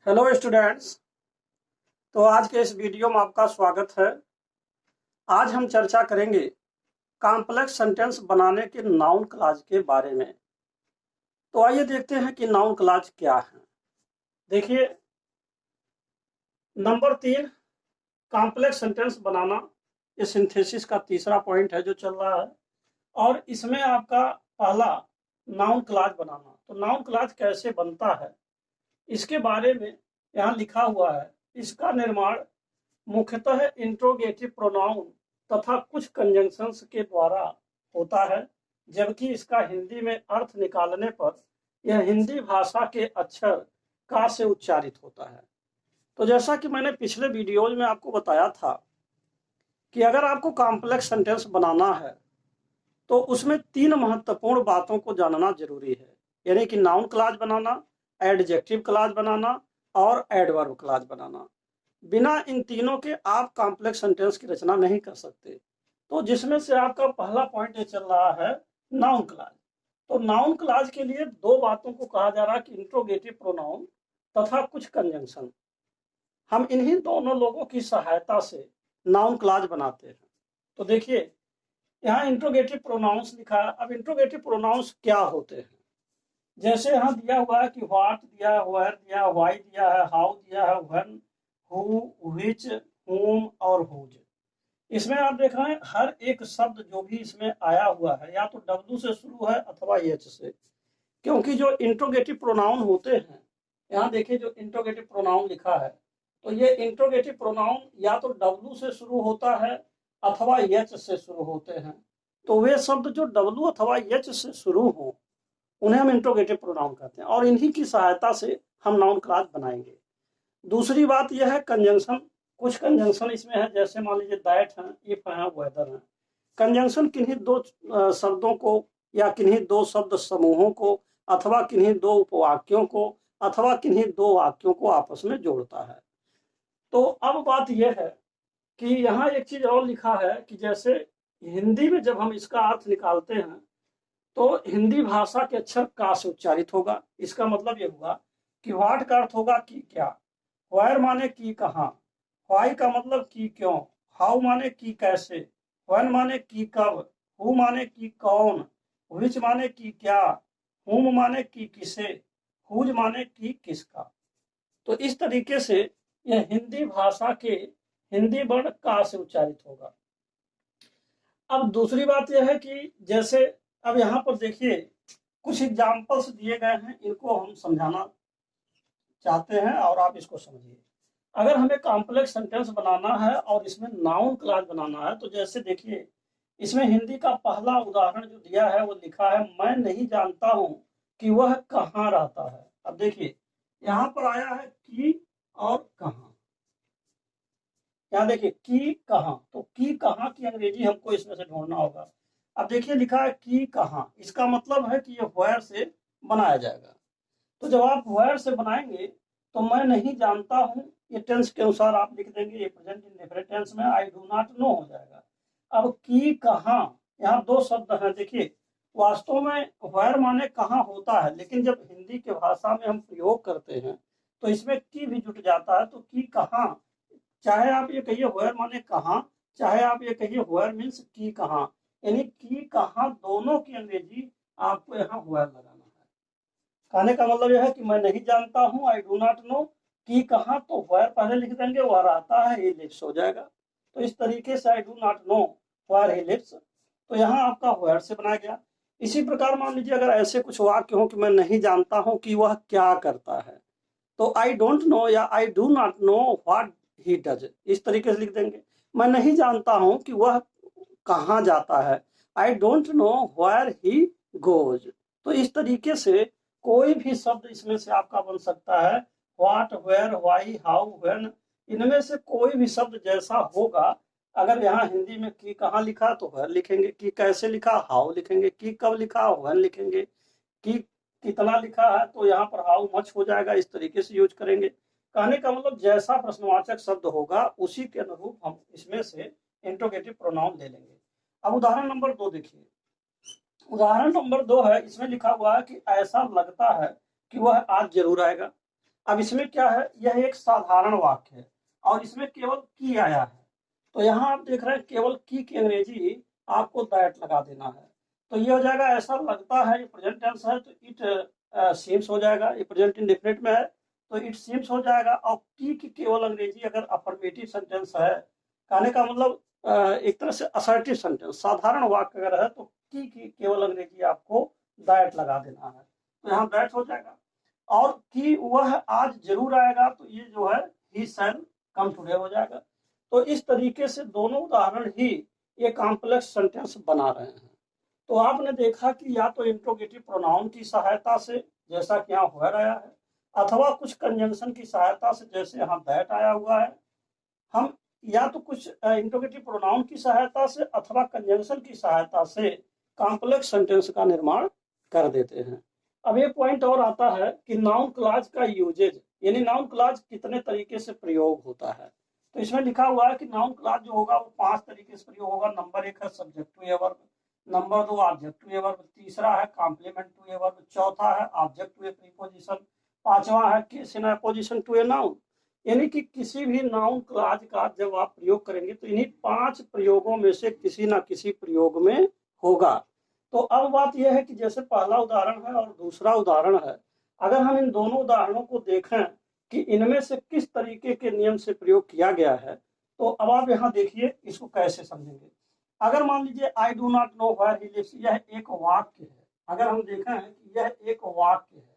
Hello students. तो आज के इस वीडियो में आपका स्वागत है। आज हम चर्चा करेंगे कॉम्प्लेक्स सेंटेंस बनाने के नाउन क्लॉज के बारे में। तो आइए देखते हैं कि नाउन क्लॉज क्या है। देखिए, नंबर 3, कॉम्प्लेक्स सेंटेंस बनाना। ये सिंथेसिस का तीसरा पॉइंट है जो चल रहा है, और इसमें आपका पहला नाउन क्लॉज बनाना। तो नाउन क्लॉज कैसे बनता है इसके बारे में यहाँ लिखा हुआ है। इसका निर्माण मुख्यतः इंट्रोगेटिव प्रोनाउन तथा कुछ कंजंक्शंस के द्वारा होता है, जबकि इसका हिंदी में अर्थ निकालने पर यह हिंदी भाषा के अक्षर का से उच्चारित होता है। तो जैसा कि मैंने पिछले वीडियोज में आपको बताया था कि अगर आपको कॉम्प्लेक्स सेंटेंस बनाना है तो उसमें 3 महत्वपूर्ण बातों को जानना जरूरी है, यानी कि नाउन क्लॉज बनाना, एडजेक्टिव क्लॉज बनाना और एडवर्ब क्लॉज बनाना। बिना इन तीनों के आप कॉम्प्लेक्स सेंटेंस की रचना नहीं कर सकते। तो जिसमें से आपका पहला पॉइंट ये चल रहा है नाउन क्लॉज। तो नाउन क्लॉज के लिए 2 बातों को कहा जा रहा है कि इंट्रोगेटिव प्रोनाउन तथा कुछ कंजंक्शन। हम इन्हीं दोनों लोगों की सहायता से नाउन क्लॉज बनाते हैं। तो देखिए, यहाँ इंट्रोगेटिव प्रोनाउंस लिखा है। अब इंट्रोगेटिव प्रोनाउंस क्या होते हैं? जैसे यहाँ दिया हुआ है कि व्हाट दिया है, वेयर दिया है, व्हाई दिया है, हाउ दिया है, व्हेन, हु, व्हिच, whom और whose। इसमें आप देख रहे हैं हर एक शब्द जो भी इसमें आया हुआ है या तो W से शुरू है अथवा H से, क्योंकि जो इंट्रोगेटिव प्रोनाउन होते हैं, यहाँ देखिए जो इंट्रोगेटिव प्रोनाउन लिखा है, तो ये इंट्रोगेटिव प्रोनाउन या तो W से शुरू होता है अथवा H से शुरू होते हैं। तो वे शब्द जो W अथवा H से शुरू हो उन्हें हम इंट्रोगेटिव प्रोनाउन कहते हैं, और इन्हीं की सहायता से हम नाउन क्लॉज बनाएंगे। दूसरी बात यह है कंजंक्शन। कुछ कंजंक्शन इसमें है, जैसे मान लीजिए दैट है, इफ है, वेदर है। कंजंक्शन किन्हीं 2 शब्दों को या किन्हीं 2 शब्द समूहों को अथवा किन्हीं 2 उपवाक्यों को अथवा किन्हीं 2 वाक्यों को आपस में जोड़ता है। तो अब बात यह है कि यहाँ एक चीज और लिखा है कि जैसे हिंदी में जब हम इसका अर्थ निकालते हैं तो हिंदी भाषा के अक्षर का से उच्चारित होगा। इसका मतलब ये हुआ कि व्हाट का अर्थ होगा कि क्या, वायर माने की कहाँ, व्हाई का मतलब की क्यों, हाउ माने की कैसे, व्हेन माने की कब, हु माने की कौन, व्हिच माने की क्या, हुम माने की किसे, हुज माने की किसका। तो इस तरीके से यह हिंदी भाषा के हिंदी वर्ण का से उच्चारित होगा। अब दूसरी बात यह है कि जैसे अब यहाँ पर देखिए कुछ एग्जाम्पल्स दिए गए हैं, इनको हम समझाना चाहते हैं और आप इसको समझिए। अगर हमें कॉम्प्लेक्स सेंटेंस बनाना है और इसमें नाउन क्लॉज बनाना है, तो जैसे देखिए इसमें हिंदी का पहला उदाहरण जो दिया है वो लिखा है, मैं नहीं जानता हूं कि वह कहाँ रहता है। अब देखिए यहाँ पर आया है की और कहाँ। यहाँ देखिए की कहाँ, तो की कहाँ की अंग्रेजी हमको इसमें से ढूंढना होगा। अब देखिए लिखा है की कहाँ, इसका मतलब है कि ये व्हेयर से बनाया जाएगा। तो जब आप व्हेयर से बनाएंगे तो मैं नहीं जानता हूं, ये टेंस के अनुसार आप लिख देंगे, ये प्रेजेंट इंडेफिनिट टेंस में आई डू नॉट नो हो जाएगा। अब की कहाँ, यहाँ 2 शब्द हैं। देखिए वास्तव में व्हेयर माने कहाँ होता है, लेकिन जब हिंदी के भाषा में हम प्रयोग करते हैं तो इसमें की भी जुट जाता है। तो की कहाँ, चाहे आप ये कहिए व्हेयर माने कहाँ, चाहे आप ये कहिए व्हेयर मीन्स की कहाँ, यानी की कहाँ दोनों की अंग्रेजी आपको यहाँ व्हेयर लगाना है। कहने का मतलब यह है कि मैं नहीं जानता हूं, आई डू नॉट नो, की कहाँ तो व्हेयर पहले लिख देंगे, वह रहता है, ही लिव्स हो जाएगा। तो इस तरीके से I do not know where he lives, तो यहाँ आपका व्हेयर से बनाया गया। इसी प्रकार मान लीजिए अगर ऐसे कुछ वाक्य हो कि मैं नहीं जानता हूं कि वह क्या करता है, तो आई डोंट नो या आई do not know what he does, इस तरीके से लिख देंगे। मैं नहीं जानता हूं कि वह कहाँ जाता है, I don't know where he goes. तो इस तरीके से कोई भी शब्द इसमें से आपका बन सकता है, what, where, why, how, when, इनमें से कोई भी शब्द जैसा होगा। अगर यहाँ हिंदी में की कहाँ लिखा तो व्हेयर लिखेंगे, की कैसे लिखा हाउ लिखेंगे, की कब लिखा व्हेन लिखेंगे, की कितना लिखा है तो यहाँ पर हाउ मच हो जाएगा, इस तरीके से यूज करेंगे। कहने का मतलब जैसा प्रश्नवाचक शब्द होगा उसी के अनुरूप हम इसमें से इंट्रोगेटिव प्रोनाउन ले लेंगे। अब उदाहरण नंबर 2 देखिए। उदाहरण नंबर 2 है, इसमें लिखा हुआ है कि ऐसा लगता है कि वह आज जरूर आएगा। अब इसमें क्या है, यह एक साधारण वाक्य है और इसमें केवल की आया है। तो यहाँ आप देख रहे हैं केवल की अंग्रेजी आपको दैट लगा देना है। तो ये हो जाएगा, ऐसा लगता है ये प्रेजेंट टेंस है तो इट सीम्स हो जाएगा, ये प्रेजेंट इंडेफिनिट में है तो इट सीम्स हो जाएगा। और की केवल अंग्रेजी अगर अफर्मेटिव सेंटेंस है, कहने का मतलब एक तरह से असर्टिव सेंटेंस, साधारण वाक्य अगर है तो की केवल अंग्रेजी आपको दैट लगा देना है, तो यहाँ दैट हो जाएगा। और कि वह आज जरूर आएगा तो ये जो है ही शैल कम टुडे हो जाएगा। तो इस तरीके से दोनों उदाहरण ही ये कॉम्प्लेक्स सेंटेंस बना रहे हैं। तो आपने देखा कि या तो इंट्रोगेटिव प्रोनाउन की सहायता से, जैसा कि यहाँ वेयर आया है, अथवा कुछ कंजंक्शन की सहायता से, जैसे यहाँ दैट आया हुआ है। हम या तो कुछ इंट्रोगेटिव प्रोनाउन की सहायता से अथवा कंजंक्शन की सहायता से कॉम्प्लेक्स सेंटेंस का निर्माण कर देते हैं। अब ये पॉइंट और आता है कि नाउन क्लॉज का यूजेज, यानी नाउन क्लॉज कितने तरीके से प्रयोग होता है। तो इसमें लिखा हुआ है कि नाउन क्लॉज जो होगा वो 5 तरीके से प्रयोग होगा। नंबर 1 है subject to a verb, number 2 object to a verb, तीसरा है कॉम्प्लीमेंट टू ए वर्ब, चौथा है ऑब्जेक्ट टू ए प्रीपोजिशन, पांचवा है case in apposition to a noun. यानी कि किसी भी नाउन क्लॉज का जब आप प्रयोग करेंगे तो इन्हीं 5 प्रयोगों में से किसी ना किसी प्रयोग में होगा। तो अब बात यह है कि जैसे पहला उदाहरण है और दूसरा उदाहरण है, अगर हम इन दोनों उदाहरणों को देखें कि इनमें से किस तरीके के नियम से प्रयोग किया गया है, तो अब आप यहाँ देखिए इसको कैसे समझेंगे। अगर मान लीजिए I do not know where he lives, यह एक वाक्य है। अगर हम देखें कि यह एक वाक्य है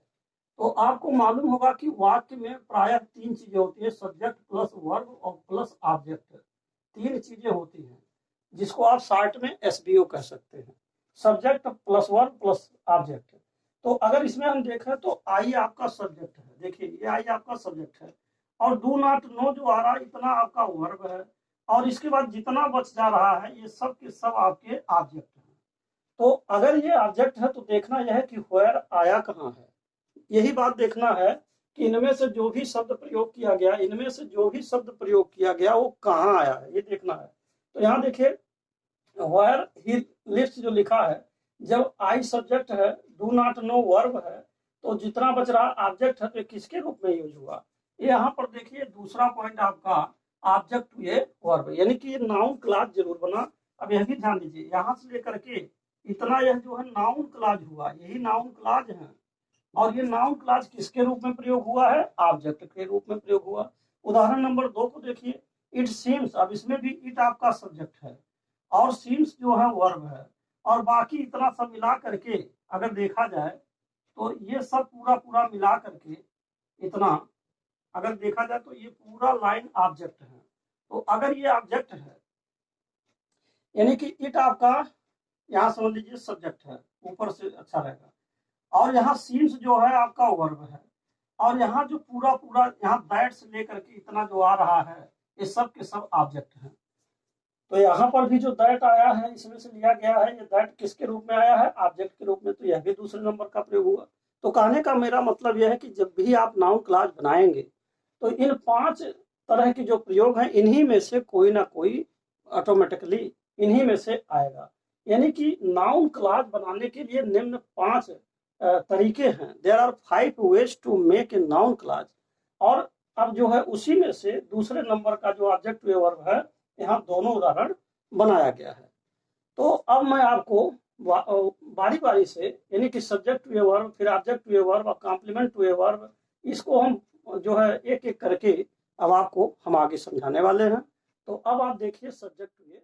तो आपको मालूम होगा कि वाक्य में प्रायः 3 चीजें होती है, सब्जेक्ट प्लस वर्ब और प्लस ऑब्जेक्ट। 3 चीजें होती हैं जिसको आप शॉर्ट में एसबीओ कह सकते हैं, subject plus verb plus object. तो अगर इसमें हम देखें तो आई आपका सब्जेक्ट है, देखिए ये आई आपका सब्जेक्ट है, और डू नॉट नो जो आ रहा है इतना आपका वर्ब है, और इसके बाद जितना बच जा रहा है ये सब के सब आपके ऑब्जेक्ट हैं। तो अगर ये ऑब्जेक्ट है तो देखना यह है कि वेयर आया कहाँ है, यही बात देखना है कि इनमें से जो भी शब्द प्रयोग किया गया, इनमें से जो भी शब्द प्रयोग किया गया वो कहाँ आया है, ये देखना है। तो यहाँ देखिए वेयर ही लिव्स जो लिखा है, जब आई सब्जेक्ट है, डू नॉट नो वर्ब है, तो जितना बच रहा ऑब्जेक्ट है तो किसके रूप में यूज हुआ। यहाँ पर देखिए दूसरा पॉइंट आपका ऑब्जेक्ट टू ए वर्ब, यानी कि ये नाउन क्लॉज जरूर बना। अब यह भी ध्यान दीजिए, यहाँ से लेकर के इतना यह जो है नाउन क्लॉज हुआ, यही नाउन क्लॉज है। और ये नाउन क्लॉज किसके रूप में प्रयोग हुआ है, ऑब्जेक्ट के रूप में प्रयोग हुआ। उदाहरण नंबर 2 को देखिए, इट सीम्स, अब इसमें भी इट आपका सब्जेक्ट है और सीम्स जो है वर्ब है, और बाकी इतना सब मिला करके अगर देखा जाए तो ये सब पूरा पूरा मिला करके इतना अगर देखा जाए तो ये पूरा लाइन ऑब्जेक्ट है। तो अगर ये ऑब्जेक्ट है यानी कि इट आपका यहाँ समझ लीजिए सब्जेक्ट है, ऊपर से अच्छा रहेगा, और यहाँ सीम्स जो है आपका वर्ब है, और यहाँ जो पूरा पूरा यहाँ दैट से लेकर के इतना जो आ रहा है ये सब के सब ऑब्जेक्ट हैं। तो यहाँ पर भी जो दैट आया है इसमें से लिया गया है, ये दैट किसके रूप में आया है, ऑब्जेक्ट के रूप में, तो यह भी दूसरे नंबर का प्रयोग हुआ। तो कहने का मेरा मतलब यह है कि जब भी आप नाउन क्लॉज बनाएंगे तो इन 5 तरह के जो प्रयोग हैं इन्हीं में से कोई ना कोई ऑटोमेटिकली इन्हीं में से आएगा। यानी कि नाउन क्लॉज बनाने के लिए निम्न 5 तरीके हैं। There are 5 ways to make a noun clause. और अब जो है उसी में से दूसरे नंबर का जो ऑब्जेक्ट टू ए वर्ब है, यहाँ दोनों उदाहरण बनाया गया है। तो अब मैं आपको बारी बारी से, यानी कि सब्जेक्ट टू ए वर्ब, फिर ऑब्जेक्ट टू ए वर्ब और कॉम्प्लीमेंट टू ए वर्ब, इसको हम जो है एक एक करके अब आपको हम आगे समझाने वाले हैं। तो अब आप देखिए सब्जेक्ट टू ए